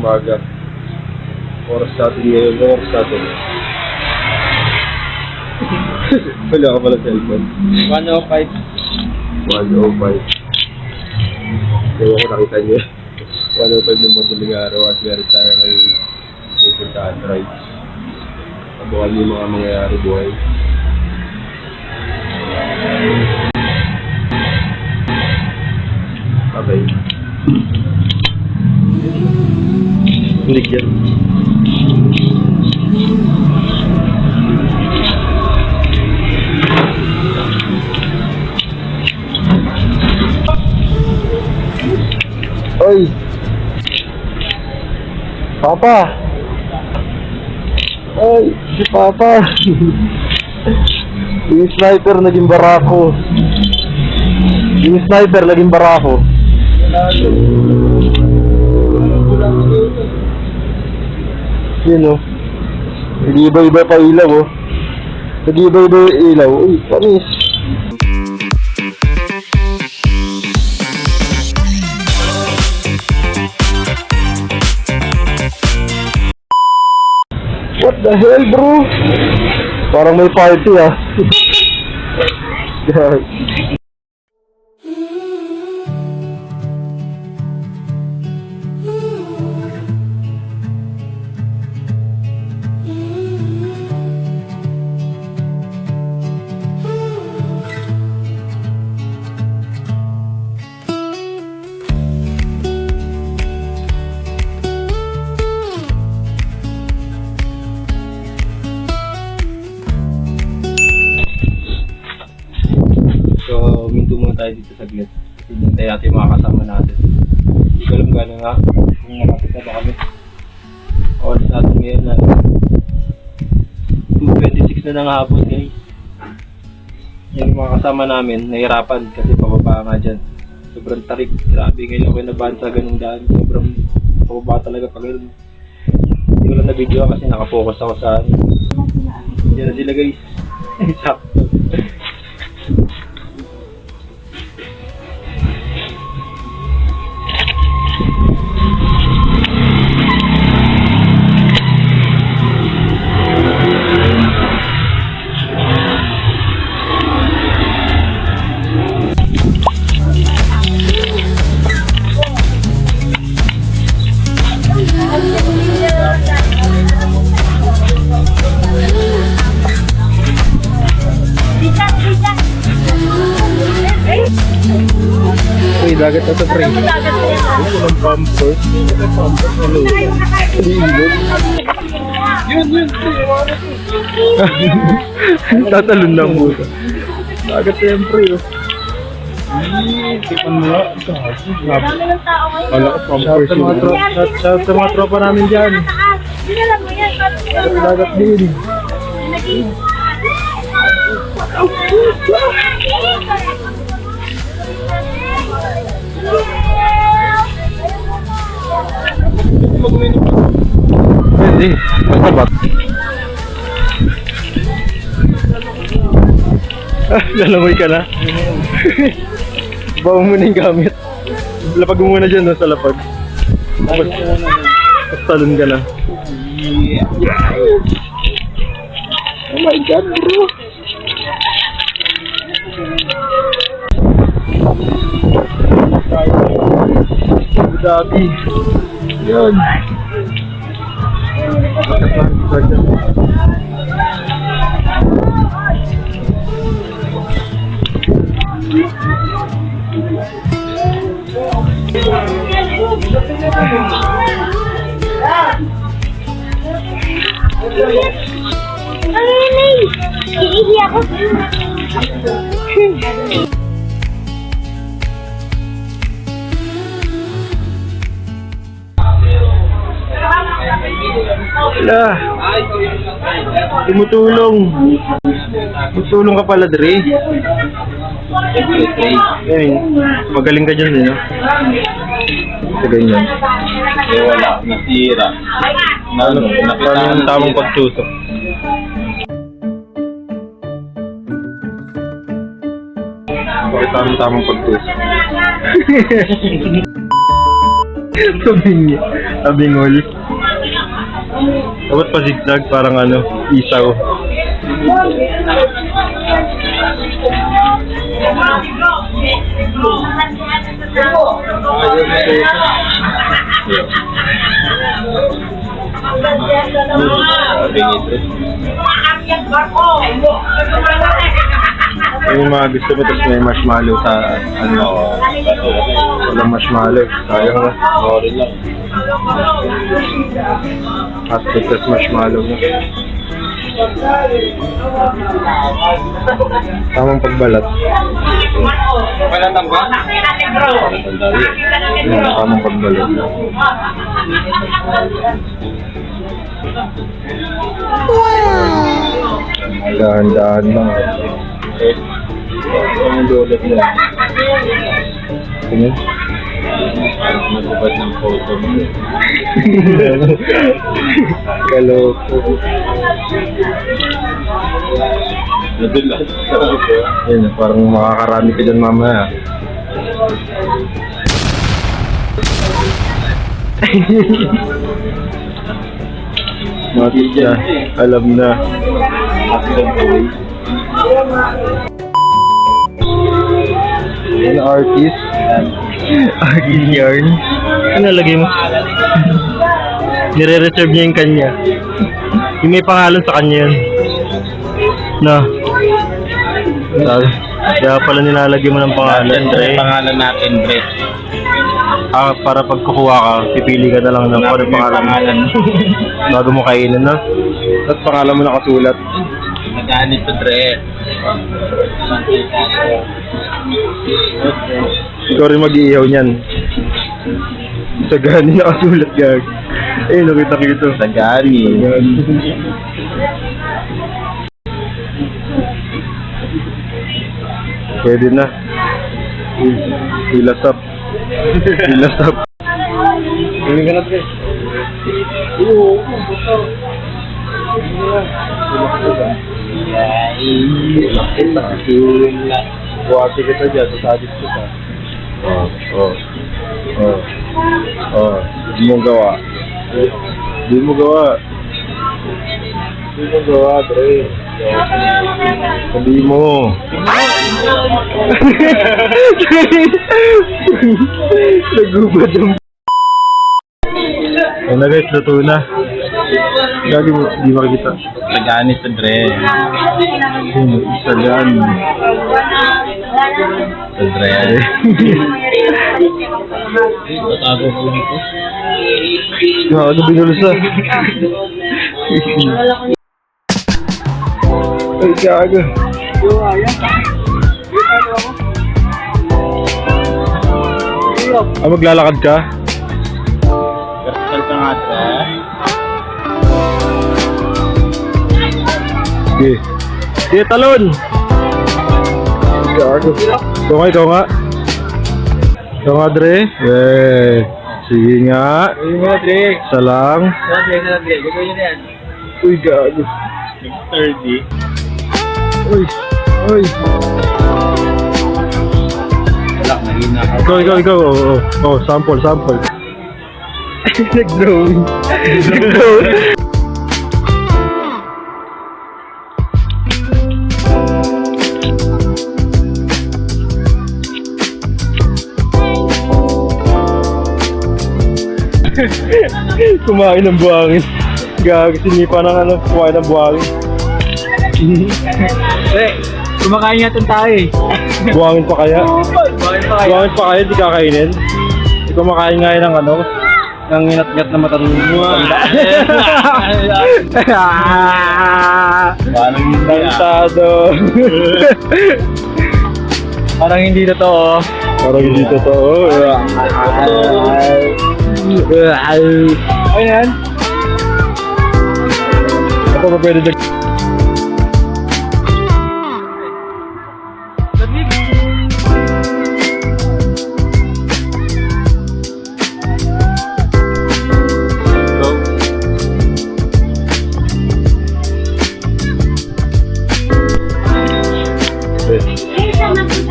umaga. Oras natin ngayon, oras natin. Wala ka pala cellphone. 105. 105. Kaya ko nakita niyo. 105 ng madaling araw at meron tayo ngayong pupuntahan rides. Abangan niyo yung mga mangyayari buhay. Okay. Hindi yan. Oy! Papa! Oy! Si Papa! Yung sniper naging barako. Yung sniper naging barako. Yun o. Nag-iba-iba pa ilaw o. Nag-iba-iba yung ilaw. Uy, panis. What the hell, bro? Parang may party ah. So, minto muna tayo dito sa glit. Kasi hintay natin yung mga kasama natin. Hindi ko alam gano'n nga kung nakapit na ba kami. Oras natin ngayon na 2:26 na ng hapon, guys. Yung mga kasama namin, nahirapan kasi pababa nga dyan. Sobrang tarik. Grabe, ngayon ako nabahan sa ganung daan. Sobrang pababa talaga pag yun. Hindi ko lang na-video kasi nakafocus ako sa ano. Diyan na sila, guys. Sakto. Uy, dagat na ito, pre. Ito ng pampers. Ito ng pampers. Hello. Hindi ilog. Yun. Tatalon lang mo. Dagat na yan, pre. Tipan mo nga. Dami ng tao ngayon. Wala ko pampers. Shout sa mga tropa namin dyan. Hindi alam mo yan. Dagat din. Pwede. Magkabat. Lalamoy ka na. Bawa mo na yung gamit. Lapag mo muna dyan no, sa lapag. Tapos talon ka na. Oh my God, bro. Dati. Yan. Iihi ako. Wala. Tumutulong. Tumutulong ka pala, Dre. Ayun. Magaling ka dyan, no? Sa ganyan. Eh wala, nasira. Paano yung tamang pagtusok? Bakit tamang pagtusok? Sabi niya. Abingol. Dapat pa zigzag parang ano, isaw. Yung mga gusto mo, tapos may marshmallow sa ano. Walang marshmallow. Sayang na. Sorry lang. Hotcake tas marshmallow na. Tamang pagbalat. Palatang ba? Tamang pagbalat. Dahan-dahan lang. Ang dulot nila. Tingin. Matubad ng photo mo. Kaloko. Nadulas. Yun, parang makakarami ka dyan mamaya. Matis na. Alam na. Ano artist? Artist yarn? Ano nalagay mo? Nire-reserve niya yung kanya. Yung may pangalan sa kanya yun. No. Kaya pala nilalagay mo ng pangalan. Pangalan natin, Brett. Ah, para pag kukuha ka, pipili ka na lang ng kung ano pangalan. Bago mo kainin, no? Tapos pangalan mo nakasulat. Naganit to, Brett. Ikaw rin mag-iihaw niyan. Sa gani nakasulat, gag. Eh, nakita ko ito. Sa gani. Pwede na. Ilasap. Ilasap. Hindi ka na, Brett. Buwati kita dyan, sasadip kita. Hindi mo gawa. Hindi mo gawa. Hindi mo gawa, Dre. Sabi mo. Nagubad yung ayun na guys, luto na. Gagi mo, hindi makikita. Sa gani to, Brett. Isa yan. Sa Brett. Tatago ko dito. Ano binulusa? Ay, gago. Ah, maglalakad ka? Kasal ka nga, Brett. Sige. Sige, talon! Gago. Ikaw nga. Ikaw nga, Dre. Yeah. Sige nga. Uy mo, Brett. Isa lang. Sa Brett. Gagawin niyo na yan. Uy, gago. Nag-30. Uy. Uy. Wala, mahina ka. Ikaw. Oh, sample. Nag-drawing. Nag-drawing. Kumain ng buhangin. Gago, sinipa ng ano, kumain ng buhangin. Kumakain natin tayo eh. Buhangin pa kaya? Bakit pa kayo? Buhangin pa kaya, di kakainin? Di kumakain nga yun ng ano, ng inat-ngat na matanda. Parang hindi Tantado. Parang hindi totoo. Parang hindi totoo. Ayun yan. Ako pa pwede dyan.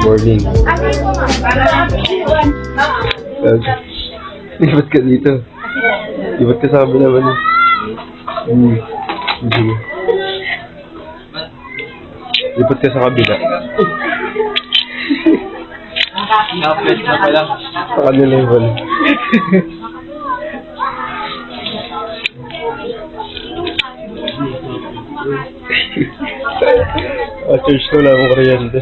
Morning. Ba't ka dito? Iba't ka sabi naman eh. Sige. Lipat ka sa kabila. Na-upload na pala. Sa kanila yung wala. Church ko lang ang kuryente.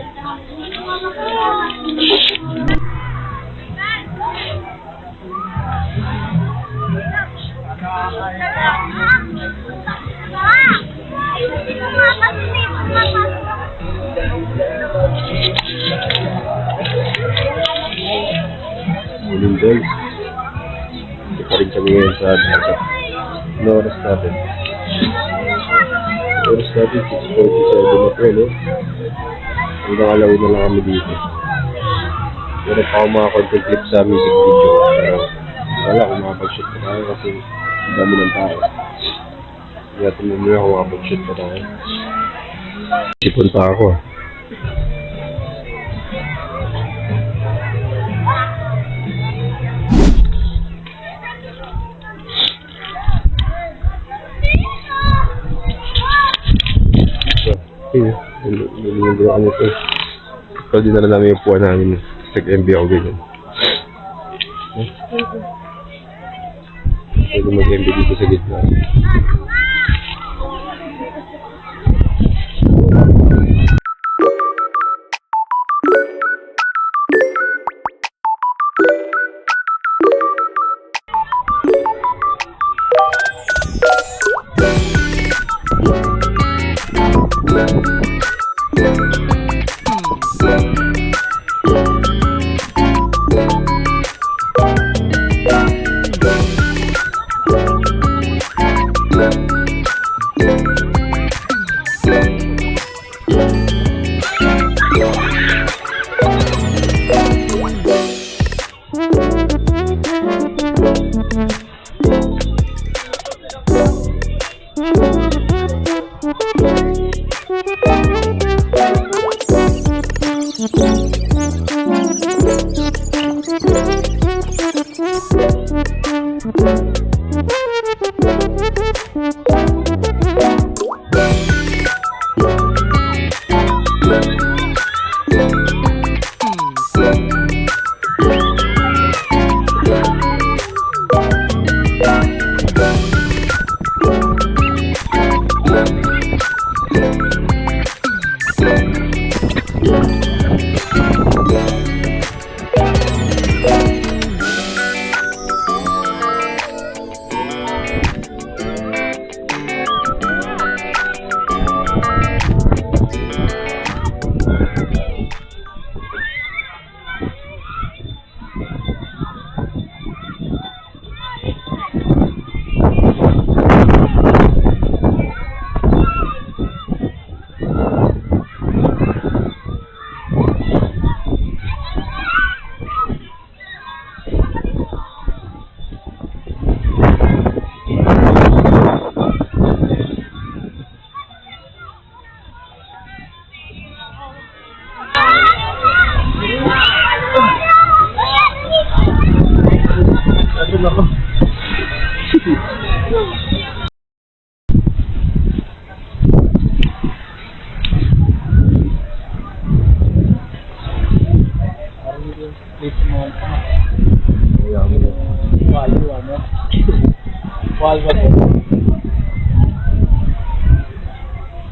Morning guys. Hindi pa rin kami ngayon sa dagat. Ano oras natin? Oras natin 6:47 na po, no? Hanggang alawin na lang kami dito. Meron pa ako mga content clip sa music video. Pero wala kung makapag-shoot pa tayo kasi ang dami ng tao. Hindi natin mamaya kung makapag-shoot pa tayo. Sipon pa ako ah. Nililimundi ako nito. Ikaw din na namin yung puwan namin. Nag-MB ako ganyan. Pwede mag-MB dito sa gitna.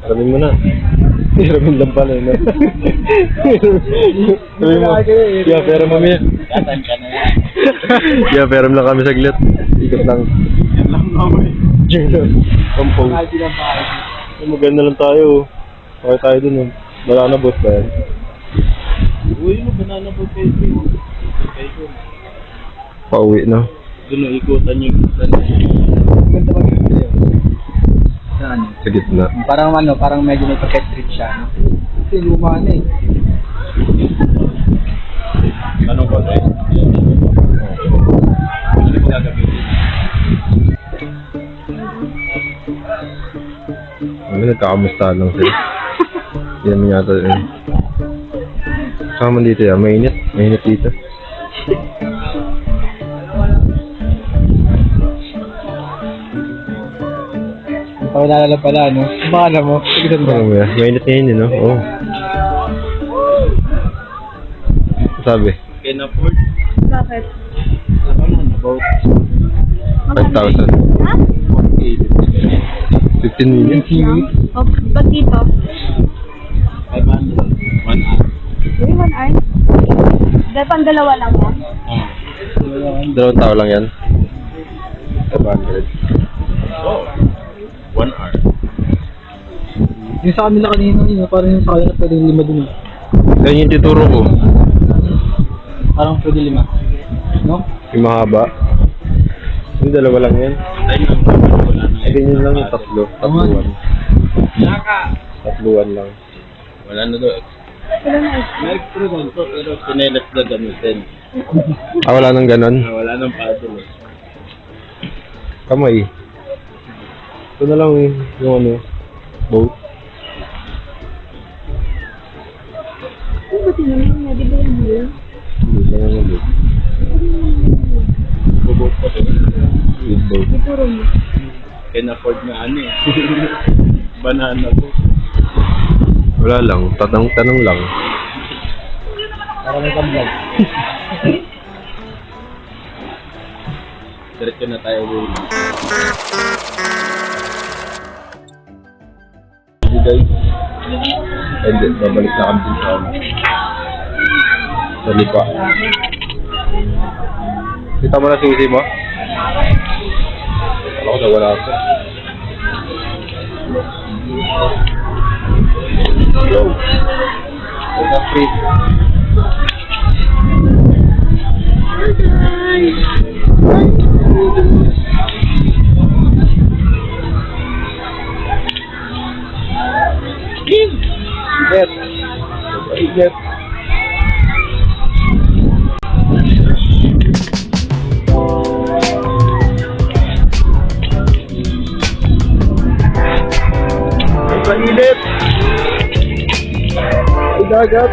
Ramin mo na. Ramin lang pala yun. Sabi mo, yeah, pero mamaya. Katan ka na yan. Yeah, pero lang kami saglit. Ikot lang. Yan lang naman. Diyan lang. Kampong. Kahit ilang pa. Maganda lang tayo. Okay tayo dun. Banana boat ba yan? Uy, mo banana boat kayo. Pauwi na. Doon na ikutan yung ganda mag-ikutan yun. Saan? Sa gitna. Parang ano, parang medyo may pagka-street siya. Kasi luma na eh. Anong ko tayo? Hindi ko gagamitin. Nagkakamusta lang sila. Yan mo yata yun. Kasama dito yan. Mainit. Mainit dito. Oh, naalala pala, no? Baka mo. Sige, Ano ba yan? Mainit ngayon yun, no? Oo. Sabi? Can afford. Bakit? About 5,000. Ha? 15 minutes. O, ba't dito? 500. 1 hour. Uy, 1 hour? Dahil pang dalawa lang yan? Dalawang tao lang yan. 500. Oh. 1 hour. Yung sa kanila kanina, yun, parang yung sa kanila pwedeng 5 dun. Yan yung tituro ko. Parang pwede 5. No? Yung mahaba. Yung dalawa lang yan. Ayun lang. Wala na. Ay, ganyan lang yung tatlo. Tatluan. Tatluan lang. Wala na doon. Wala na eh. May extra doon to, pero pinelas na gamitin. Ah, wala nang ganon. Wala nang paddle eh. Kamay. Ito na lang yung ano, boat. Ano ba tinanong niya? Di ba yan yun? Hindi lang yung boat. Bubot pa doon. With boat. Di puro mo. Can afford nga ano eh. Banana po. Wala lang. Tanong lang. Para may ka-vlog. Diretso na tayo ulit. Guys. Hindi, babalik na kami din sa lipa. Kita mo na susi mo? Ako na wala ako. Go! Ito free. Iget! Iget! Mainit! Ay, dagat!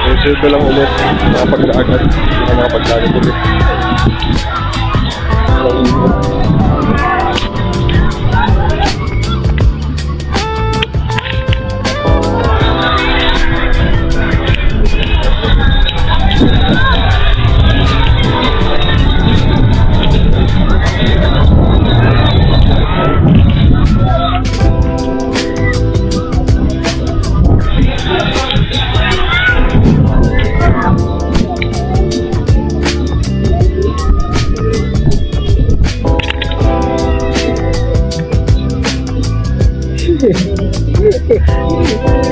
Susunod na lang ulit. Nakapag-dagat. Nakapag-dagat ulit. Ang init.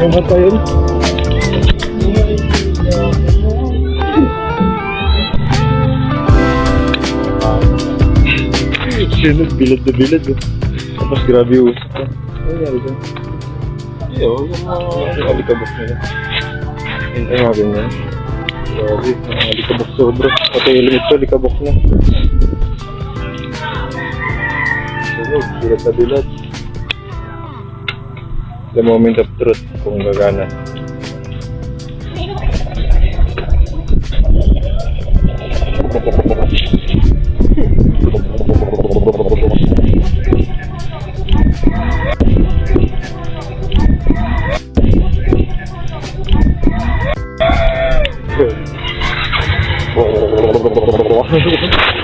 Ano ba yun? Sinod, bilad na bilad. Tapos grabe yung usap ko. Ano nangyari dyan? Yung alikabok nila. Ay, mga ganyan. Grabe, mga alikabok sobra. Pati yung limit ko, alikabok na. Sinod, bilad na bilad. The moment of truth kung gagana.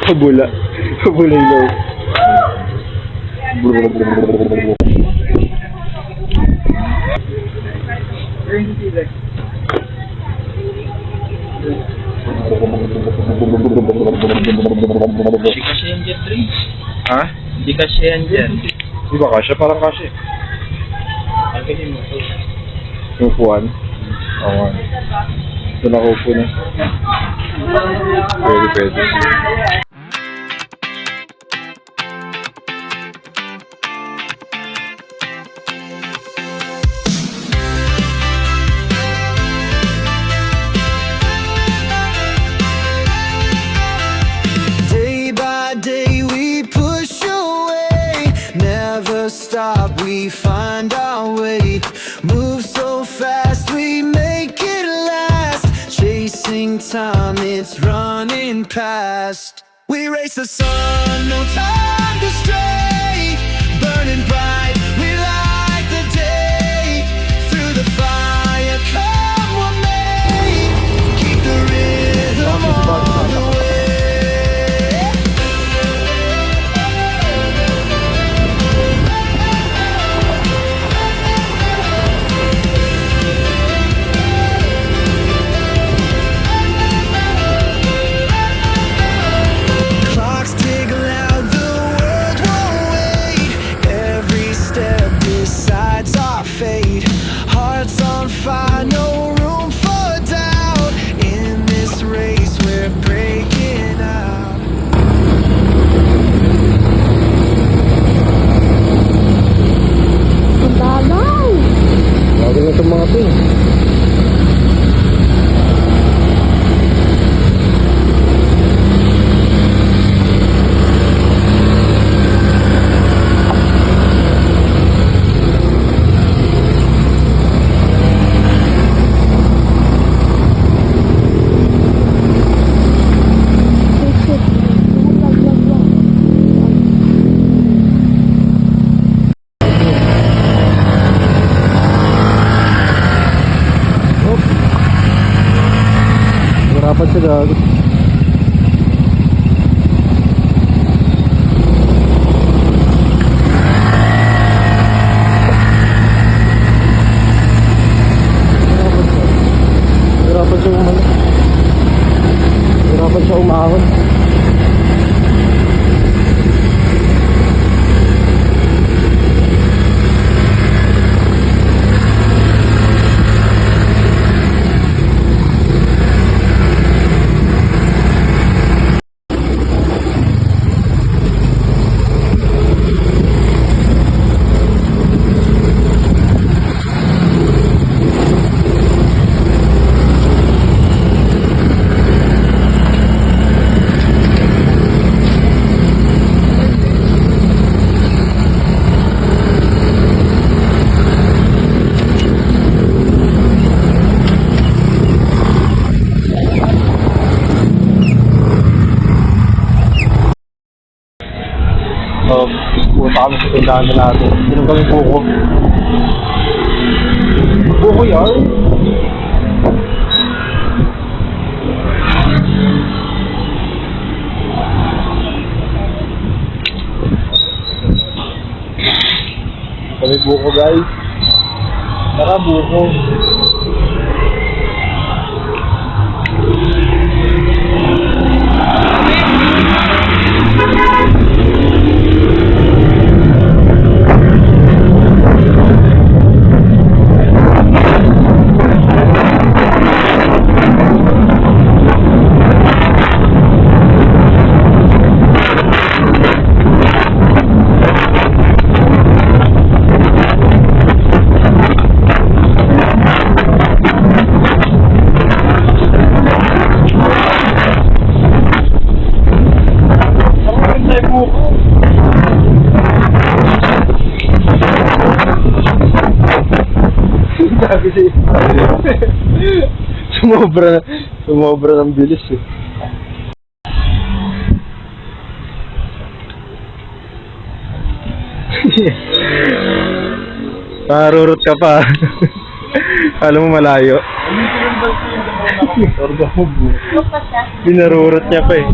Kabula. Kabula yung loob. Hindi kasi yan dyan, Dre. Ha? Hindi kasi yan dyan. Di ba kasya? Parang kasya. Ang galing mo to. Yung upuan? Oo nga. Doon ako upo na. Pwede. Day by day we push away, never stop, we find our way. Move so fast, we make it last. Chasing time, it's running past. We race the sun, no time to stray. Burning burning bright. We light the day. Through the fire, come what may. Keep the rhythm all the way. Clocks tick loud, the world won't wait. Every step decides our fate. Hearts on fire, no room for doubt. In this race, we're breaking out. Ang babaw. Bago na itong mga to. Hirapan siya gago. Hirapan siya umahon. Puta kami sa tindahan na natin. Sinong kami buko? Buko yan? Kami buko guys. Tara buko. Kasi sumobra ng bilis eh. Parurot ka pa. Alam mo malayo. Pinarurot niya pa eh.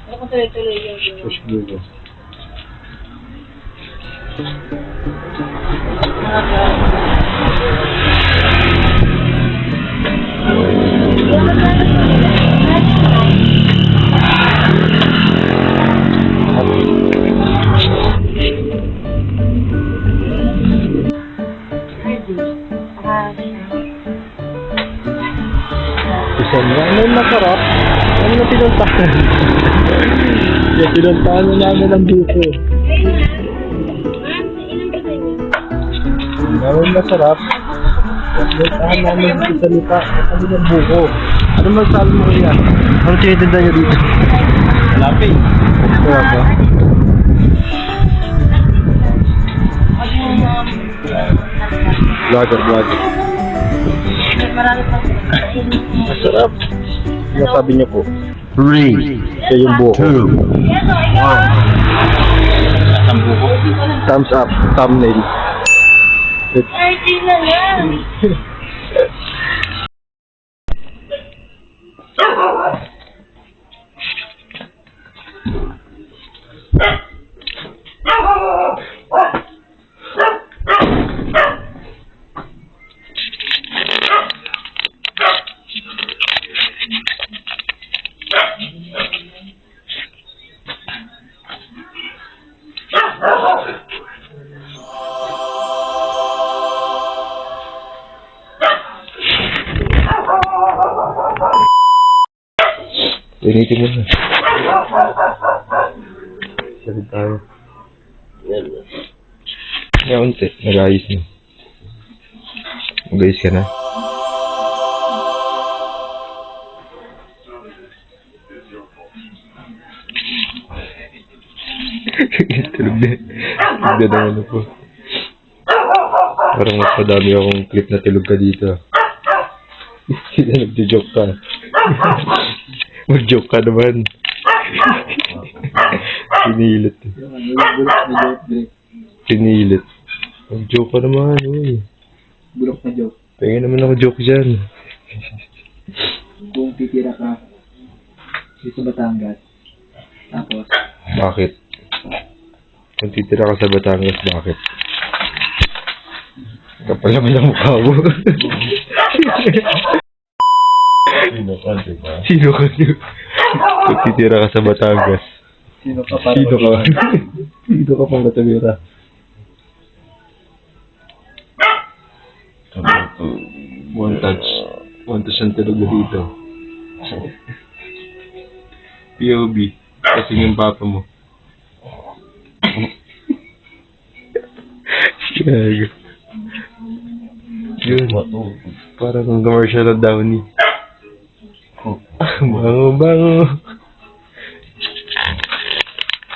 Ano kung tuloy-tuloy yung Push blue. Isa nga, may masarap. Ano na pinuntahan? Yung pinuntahan na namin ang buko. May masarap. Pinuntahan namin dito sa lupa. Ano ng buko? Ano masasabi mo kaya? Ano tinitinda niyo dito? Lapin. Wala ba? Vlogger. marami pa. Masarap. Ano sabi niyo po? 3, Siya yung buko. Ang buko. Thumbs up. Thumbnail. Party na lang. Initin mo na. Salit tayo. Yan, unti. Nag-ayos na. Mag-ayos ka na. Tulog na. Tulog na naman ako. Parang mas madami akong clip na tulog ka dito. Nagjo-joke ka. Mag-joke ka naman. Pinilit. Pinilit. Mag-joke ka naman, uy. Bulok na joke. Pengen naman ako joke dyan. Kung titira ka dito sa Batangas, tapos, Bakit? Kung titira ka sa Batangas, bakit? Kapal naman ang mukha mo. Sino ka? Kung titira ka sa Batangas, sino ka para sino ka? Sino ka pang katawira? One touch. One touch ang tulog na dito. POV. Kasi yung papa mo. Gago. Yun. Parang ang commercial na Downy. Bango, bango.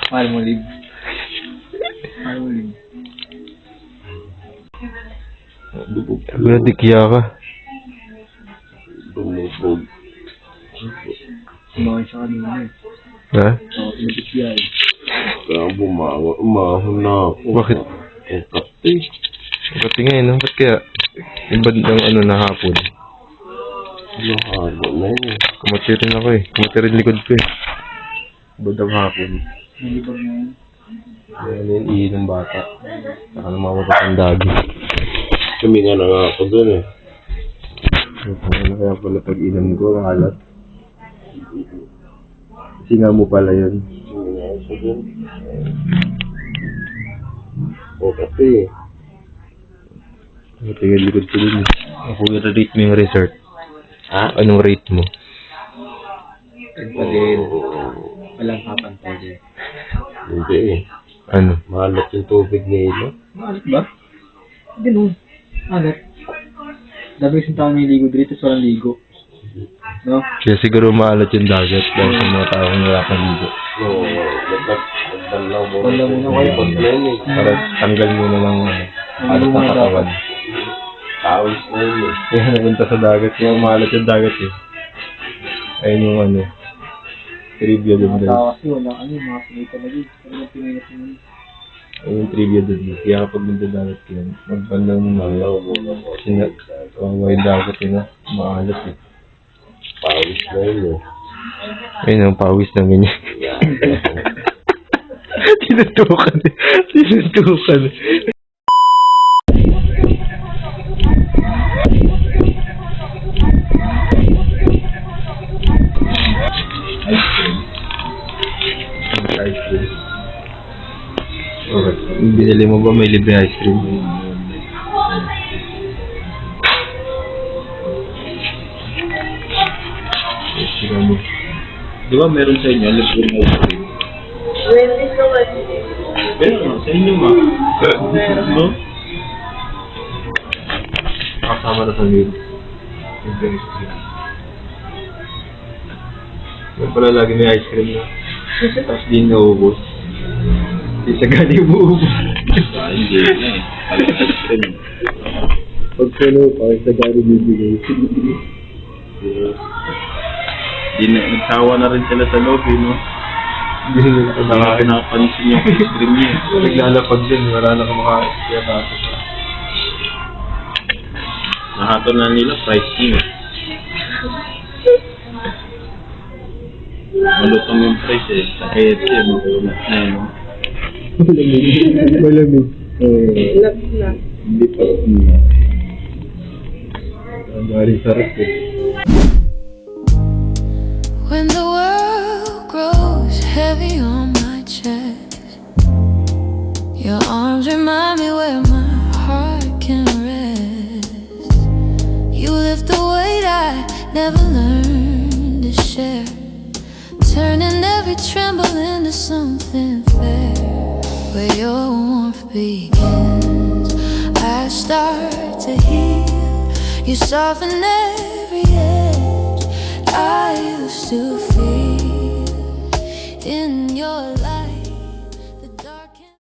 mahal mo live. Mahal mo live. Ako na dikya ka. Sumakay siya kanina eh. Ha? Oo, inabit yan. Kaya umahon na ako. Bakit? Ba't ngayon, no? Ba't kaya? Yung bandang ano na hapon? Yung halo na yun. Kumatirin ako eh. Kumatirin likod ko eh. Bandang hapon. Nalibag na yun. Ayan yung ihi ng bata. Saka namamatas ang dagi. Kami nga na nga ako dun eh. Ano kaya pala pag inom ko, kalat. Singa mo pala yun. Kami nga ako dun. O kasi, Tingnan likod ko dun eh. Ako i-rate mo yung resort. ha? Anong rate mo? Pa din. Walang kapantay din. Hindi eh. Ano? Mahalat yung tubig nila. Maalat ba? Hindi no. Alat. Dami isang tao niligo dito sa walang ligo. No? Kaya siguro maalat yung dagat dahil sa mga taong wala kang ligo. So, nagdalaw mo. Banlaw muna kayo. Pag na yun eh. Para tanggal mo na lang alat ng katawan. Tawis na yun eh. Kaya napunta sa dagat. Kaya maalat yung dagat eh. Ayun yung ano. Trivia dun Mga guys. tao kasi wala ano yung mga pinay talaga. Pero yung pinay na pinay. Ayun yung trivia dun guys. Kaya kapag nagdadagat ka yan, magbandaw mo na Banlaw lang. mo na po. Kasi na, kawawa yung dagat yun ha. Maalat eh. Tawis na yun eh. Ayun ang pawis ng ganyan. Yan. Tinutukan. Tinutukan. Ice cream. Okay. Binili mo ba may libre ice cream? Yes, sige mo. Di ba meron sa inyo libre ice cream? Wendy ko kasi. Meron, sa inyo ma. Meron, no? Kasama na sa meal. Libre ice cream. Yan pala lagi may ice cream na. Tapos di naubos. Di sa gani uubos. Hindi na eh. Pag puno pa, sa gani bibigay. Di na, nagsawa na rin sila sa loob, eh, no? Hindi nila ito Hindi na pinapansin yung ice cream niya. Naglalapag din, wala na kumakain. Kaya tapos na. Nahato na nila, price niya. Malutong yung price eh. Sa KFC, magulat na yun. No? Malamig. Hindi pa. Ang galing sa rest eh. When the world grows heavy on my chest, your arms remind me where my heart can rest. You lift the weight I never learned to share, turning every tremble into something fair. Where your warmth begins, I start to heal. You soften